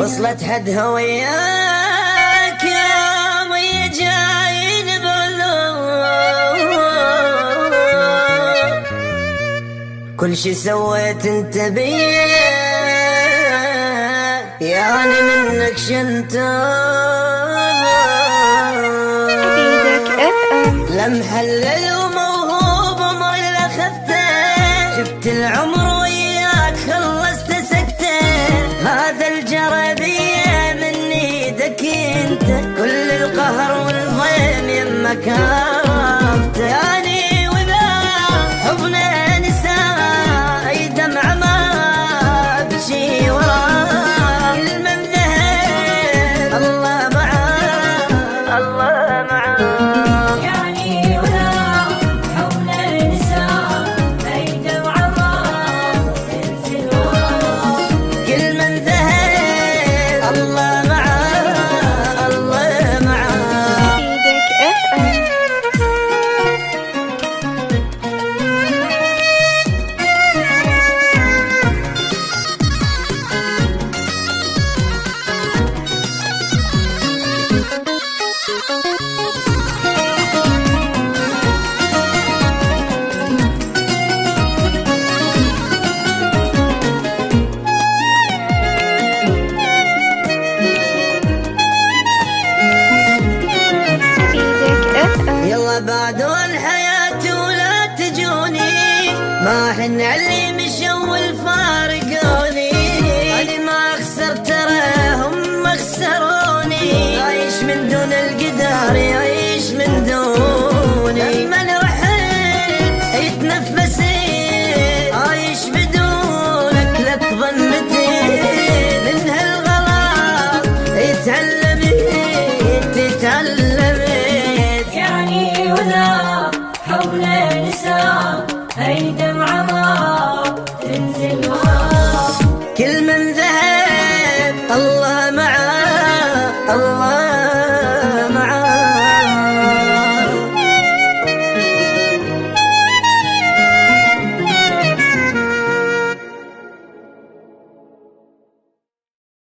وصلت حدها وياك يا مي جايين بلوم، كل شي سويت انت بيه يعني منك لمحلل وموهوب وما اللي اخذته، جبت العمر وياك خلصت سكته، هذا الجربية من ايدك انت، كل القهر والضيم يمك عرفته، يعني وذا حبنا نساء اي دمعة ما ابكي وراه، كل من ذهب الله معاه الله معاه. بعدون حياتي ولا تجوني، ما حن علي مشوا والفارقوني، أنا ما خسرت ترى هم خسروني، عايش من دون القدر يعيش من دوني، لما رحت يتنفسي عايش بدونك لا تظنتي، من هالغلط تتعلمي وذا حول نساء هاي دمعة ما تنزل